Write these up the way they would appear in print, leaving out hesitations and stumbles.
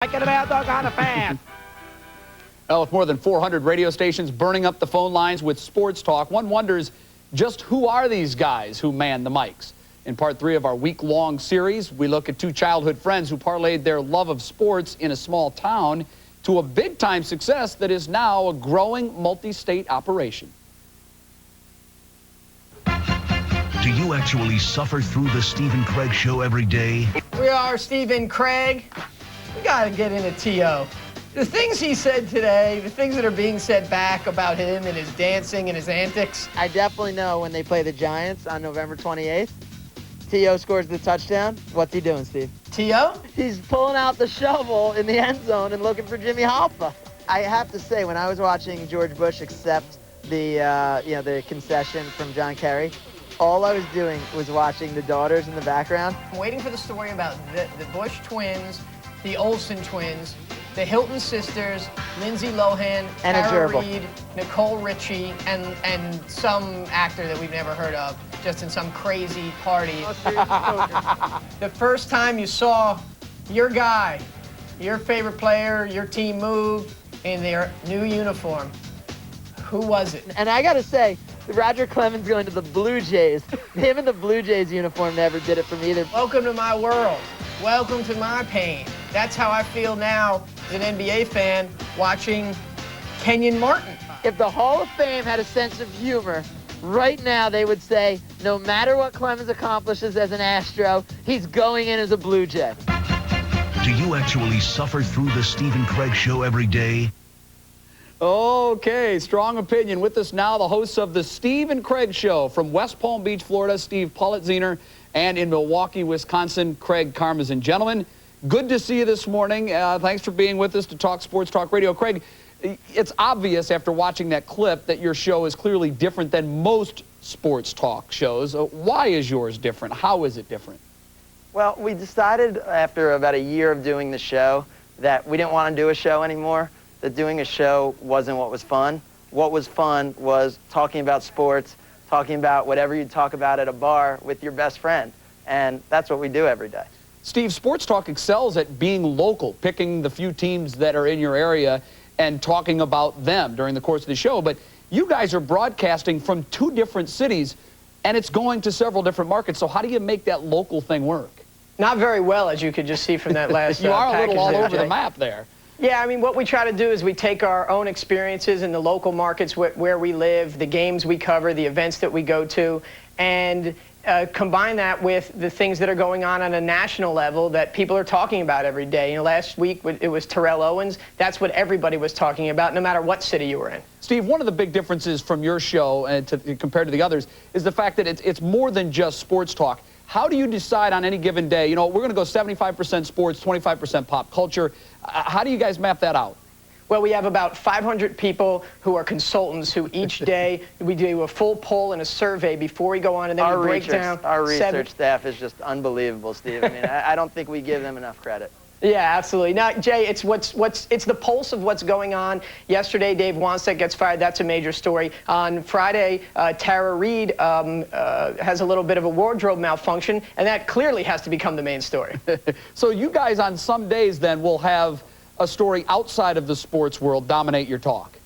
Get a bad dog on the fan. Well, with more than 400 radio stations burning up the phone lines with sports talk, one wonders just who are these guys who man the mics? In part 3 of our week-long series, we look at two childhood friends who parlayed their love of sports in a small town to a big-time success that is now a growing multi-state operation. Do you actually suffer through the Steve and Craig Show every day? We are Steve and Craig. We gotta get into T.O. The things he said today, the things that are being said back about him and his dancing and his antics. I definitely know when they play the Giants on November 28th, T.O. scores the touchdown. What's he doing, Steve? T.O.? He's pulling out the shovel in the end zone and looking for Jimmy Hoffa. I have to say, when I was watching George Bush accept the concession from John Kerry, all I was doing was watching the daughters in the background. I'm waiting for the story about the Bush twins, the Olsen twins, the Hilton sisters, Lindsay Lohan, And a Tara gerbil. Reid, Nicole Richie, and some actor that we've never heard of, just in some crazy party. The first time you saw your guy, your favorite player, your team move in their new uniform, who was it? And I gotta say, Roger Clemens going to the Blue Jays, him in the Blue Jays uniform never did it for me either. Welcome to my world. Welcome to my pain. That's how I feel now as an NBA fan watching Kenyon Martin. If the Hall of Fame had a sense of humor, right now they would say, no matter what Clemens accomplishes as an Astro, he's going in as a Blue Jay. Do you actually suffer through the Steve and Craig Show every day? Okay, strong opinion. With us now, the hosts of the Steve and Craig Show from West Palm Beach, Florida, Steve Politziner, and in Milwaukee, Wisconsin, Craig Karmazin. Gentlemen, good to see you this morning. Thanks for being with us to talk Sports Talk Radio. Craig, it's obvious after watching that clip that your show is clearly different than most sports talk shows. Why is yours different? How is it different? Well, we decided after about a year of doing the show that we didn't want to do a show anymore, that doing a show wasn't what was fun. What was fun was talking about sports, talking about whatever you talk about at a bar with your best friend. And that's what we do every day. Steve, Sports Talk excels at being local, picking the few teams that are in your area and talking about them during the course of the show. But you guys are broadcasting from 2 different cities, and it's going to several different markets. So how do you make that local thing work? Not very well, as you could just see from that last You are a package little all there, over Jay. the map there. Yeah, I mean, what we try to do is we take our own experiences in the local markets where we live, the games we cover, the events that we go to, and combine that with the things that are going on a national level that people are talking about every day. You know, last week it was Terrell Owens. That's what everybody was talking about, no matter what city you were in. Steve, one of the big differences from your show compared to the others is the fact that it's more than just sports talk. How do you decide on any given day, you know, we're going to go 75% sports, 25% pop culture. How do you guys map that out? Well, we have about 500 people who are consultants who each day we do a full poll and a survey before we go on, and then we break down. Our research staff is just unbelievable, Steve. I mean, I don't think we give them enough credit. Yeah, absolutely. Now, Jay, it's it's the pulse of what's going on. Yesterday, Dave Wanstead gets fired. That's a major story. On Friday, Tara Reid has a little bit of a wardrobe malfunction, and that clearly has to become the main story. So you guys on some days then will have a story outside of the sports world dominate your talk.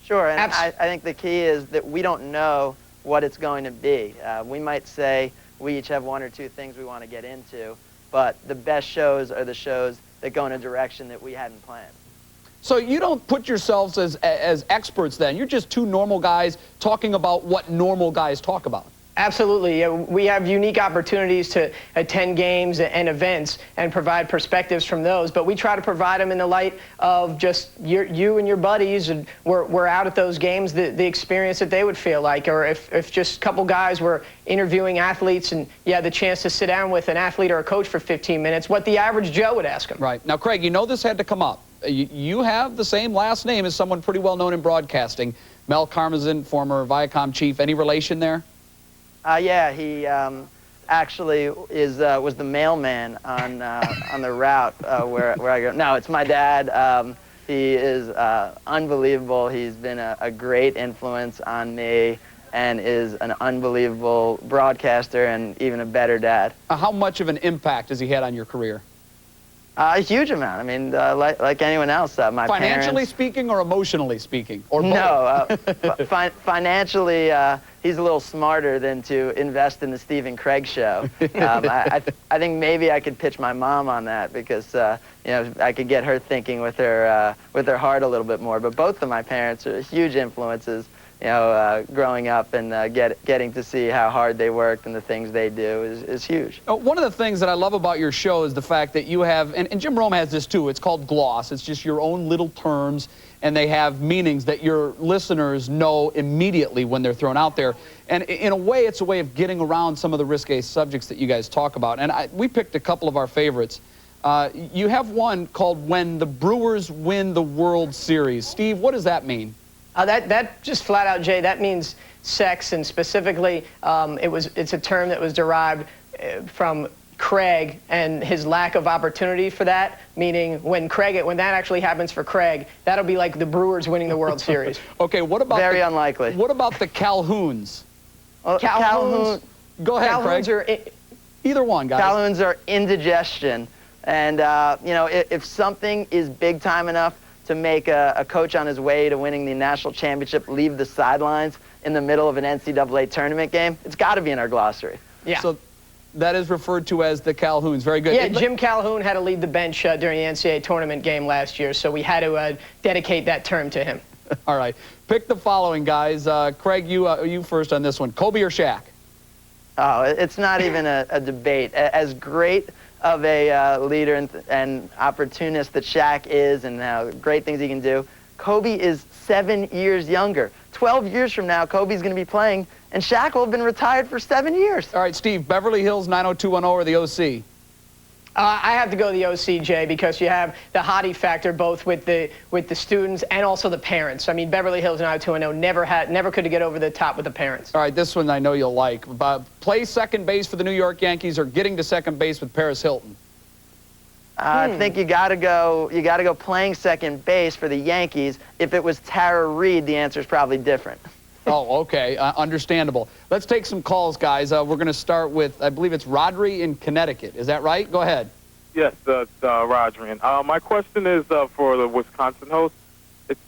Sure, and I think the key is that we don't know what it's going to be. We might say we each have 1 or 2 things we want to get into, but the best shows are the shows that go in a direction that we hadn't planned. So you don't put yourselves as experts then. You're just 2 normal guys talking about what normal guys talk about. Absolutely. Yeah, we have unique opportunities to attend games and events and provide perspectives from those, but we try to provide them in the light of just you and your buddies, and we're out at those games, the experience that they would feel like, or if just a couple guys were interviewing athletes and you had the chance to sit down with an athlete or a coach for 15 minutes, what the average Joe would ask them. Right. Now, Craig, you know this had to come up. You have the same last name as someone pretty well known in broadcasting, Mel Karmazin, former Viacom chief. Any relation there? Yeah, he actually was the mailman on the route where I go. No, it's my dad. He is unbelievable. He's been a great influence on me and is an unbelievable broadcaster and even a better dad. How much of an impact has he had on your career? A huge amount. I mean, like anyone else, my Financially parents... speaking or emotionally speaking? Or both? No, financially, he's a little smarter than to invest in the Stephen Craig show. I think maybe I could pitch my mom on that because you know, I could get her thinking with her heart a little bit more. But both of my parents are huge influences. You know, growing up and getting to see how hard they worked and the things they do is huge. One of the things that I love about your show is the fact that you have, and Jim Rome has this too, it's called gloss. It's just your own little terms, and they have meanings that your listeners know immediately when they're thrown out there. And in a way, it's a way of getting around some of the risque subjects that you guys talk about. And we picked a couple of our favorites. You have one called When the Brewers Win the World Series. Steve, what does that mean? That just flat out, Jay, that means sex, and specifically it's a term that was derived from Craig and his lack of opportunity for that, meaning when that actually happens for Craig, that'll be like the Brewers winning the World Series. Okay, what about Very unlikely. What about the Calhouns? Calhouns. Go ahead, Calhouns Craig. Either one, guys. Calhouns are indigestion. And, you know, if something is big time enough to make a coach on his way to winning the national championship leave the sidelines in the middle of an NCAA tournament game, it's got to be in our glossary. Yeah. So that is referred to as the Calhouns. Very good. Yeah, Jim Calhoun had to lead the bench during the NCAA tournament game last year, so we had to dedicate that term to him. All right. Pick the following, guys. Craig, you first on this one. Kobe or Shaq? Oh, it's not even a debate. As great of a leader and opportunist that Shaq is and how great things he can do, Kobe is 7 years younger. 12 years from now, Kobe's going to be playing, and Shaq will have been retired for 7 years. All right, Steve, Beverly Hills 90210 or the OC? I have to go the OC, Jay, because you have the hottie factor both with the students and also the parents. I mean, Beverly Hills 90210 never could get over the top with the parents. All right, this one I know you'll like. Play second base for the New York Yankees or getting to second base with Paris Hilton? I think you got to go playing second base for the Yankees. If it was Tara Reid, the answer is probably different. Oh, okay. Understandable. Let's take some calls, guys. We're going to start with, I believe it's Rodri in Connecticut. Is that right? Go ahead. Yes, it's Rodri. My question is for the Wisconsin host. It's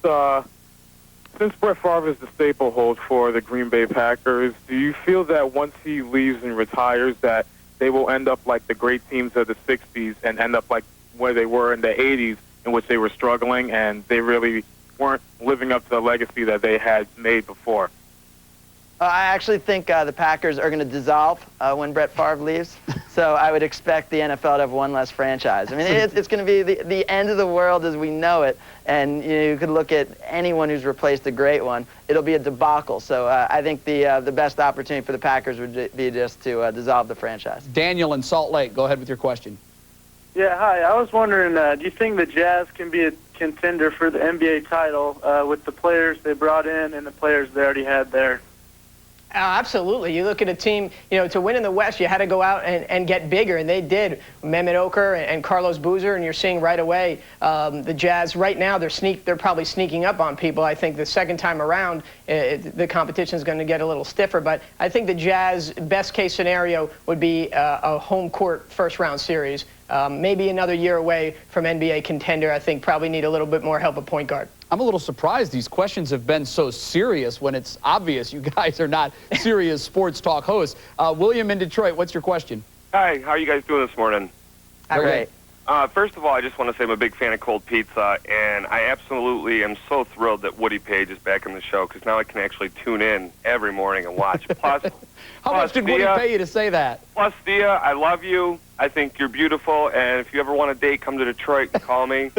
since Brett Favre is the staple hold for the Green Bay Packers, do you feel that once he leaves and retires that they will end up like the great teams of the 60s and end up like where they were in the 80s in which they were struggling and they really weren't living up to the legacy that they had made before? I actually think the Packers are going to dissolve when Brett Favre leaves. So I would expect the NFL to have one less franchise. I mean, it's going to be the end of the world as we know it. And you could look at anyone who's replaced a great one. It'll be a debacle. So I think the best opportunity for the Packers would be just to dissolve the franchise. Daniel in Salt Lake, go ahead with your question. Yeah, hi. I was wondering, do you think the Jazz can be a contender for the NBA title with the players they brought in and the players they already had there? Absolutely. You look at a team, you know, to win in the West, you had to go out and get bigger, and they did. Mehmet Okur and Carlos Boozer, and you're seeing right away the Jazz right now, they're probably sneaking up on people. I think the second time around, the competition is going to get a little stiffer, but I think the Jazz best case scenario would be a home court first round series. Maybe another year away from NBA contender. I think probably need a little bit more help at point guard. I'm a little surprised these questions have been so serious when it's obvious you guys are not serious sports talk hosts. William in Detroit, what's your question? Hi, how are you guys doing this morning? Great. First of all, I just want to say I'm a big fan of cold pizza, and I absolutely am so thrilled that Woody Page is back in the show because now I can actually tune in every morning and watch. Plus, How much did Woody pay you to say that? Plus, Dia, I love you. I think you're beautiful, and if you ever want a date, come to Detroit and call me.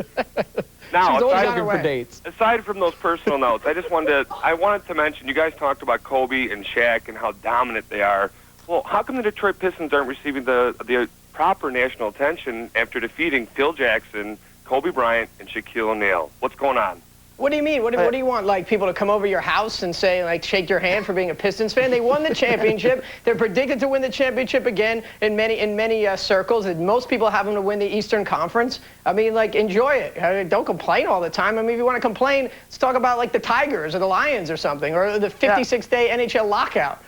Now, She's always looking for dates. Aside from those personal notes, I wanted to mention, you guys talked about Kobe and Shaq and how dominant they are. Well, how come the Detroit Pistons aren't receiving the proper national attention after defeating Phil Jackson, Kobe Bryant, and Shaquille O'Neal? What's going on? What do you mean? What do you want? Like people to come over your house and say, like, shake your hand for being a Pistons fan? They won the championship. They're predicted to win the championship again in many circles. And most people have them to win the Eastern Conference. I mean, like, enjoy it. Don't complain all the time. I mean, if you want to complain, let's talk about like the Tigers or the Lions or something, or the 56-day NHL lockout.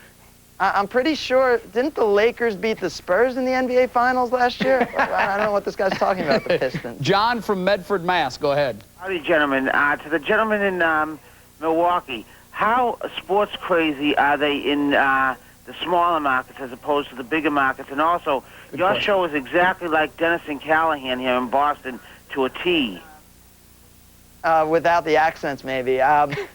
I'm pretty sure, didn't the Lakers beat the Spurs in the NBA Finals last year? I don't know what this guy's talking about, the Pistons. John from Medford, Mass. Go ahead. Howdy, gentlemen. To the gentleman in Milwaukee, how sports crazy are they in the smaller markets as opposed to the bigger markets? And also, your show is exactly like Dennis and Callahan here in Boston to a T. Without the accents, maybe.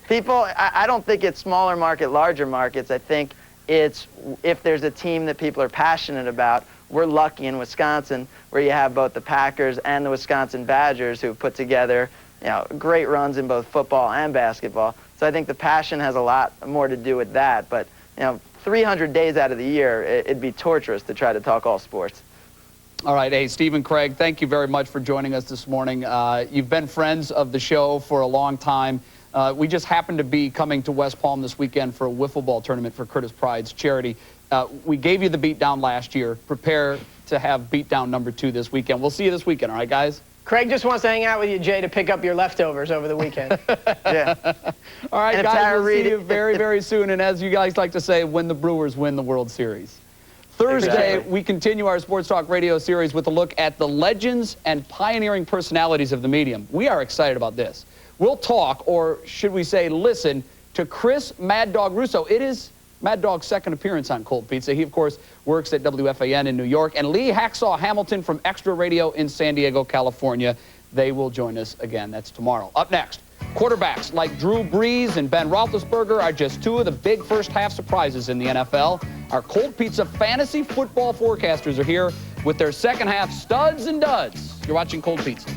People, I don't think it's smaller market, larger markets. I think it's if there's a team that people are passionate about. We're lucky in Wisconsin where you have both the Packers and the Wisconsin Badgers who've put together, great runs in both football and basketball. So I think the passion has a lot more to do with that. But, 300 days out of the year, it'd be torturous to try to talk all sports. All right. Hey, Stephen Craig, thank you very much for joining us this morning. You've been friends of the show for a long time. We just happened to be coming to West Palm this weekend for a wiffle ball tournament for Curtis Pride's charity. We gave you the beatdown last year. Prepare to have beatdown number 2 this weekend. We'll see you this weekend, all right, guys? Craig just wants to hang out with you, Jay, to pick up your leftovers over the weekend. Yeah. All right, and guys, we'll see you very, very soon. And as you guys like to say, when the Brewers win the World Series. Thursday, we continue our Sports Talk Radio series with a look at the legends and pioneering personalities of the medium. We are excited about this. We'll talk, or should we say listen, to Chris Mad Dog Russo. It is Mad Dog's second appearance on Cold Pizza. He, of course, works at WFAN in New York. And Lee Hacksaw Hamilton from Extra Radio in San Diego, California. They will join us again. That's tomorrow. Up next, quarterbacks like Drew Brees and Ben Roethlisberger are just 2 of the big first-half surprises in the NFL. Our Cold Pizza fantasy football forecasters are here with their second-half studs and duds. You're watching Cold Pizza.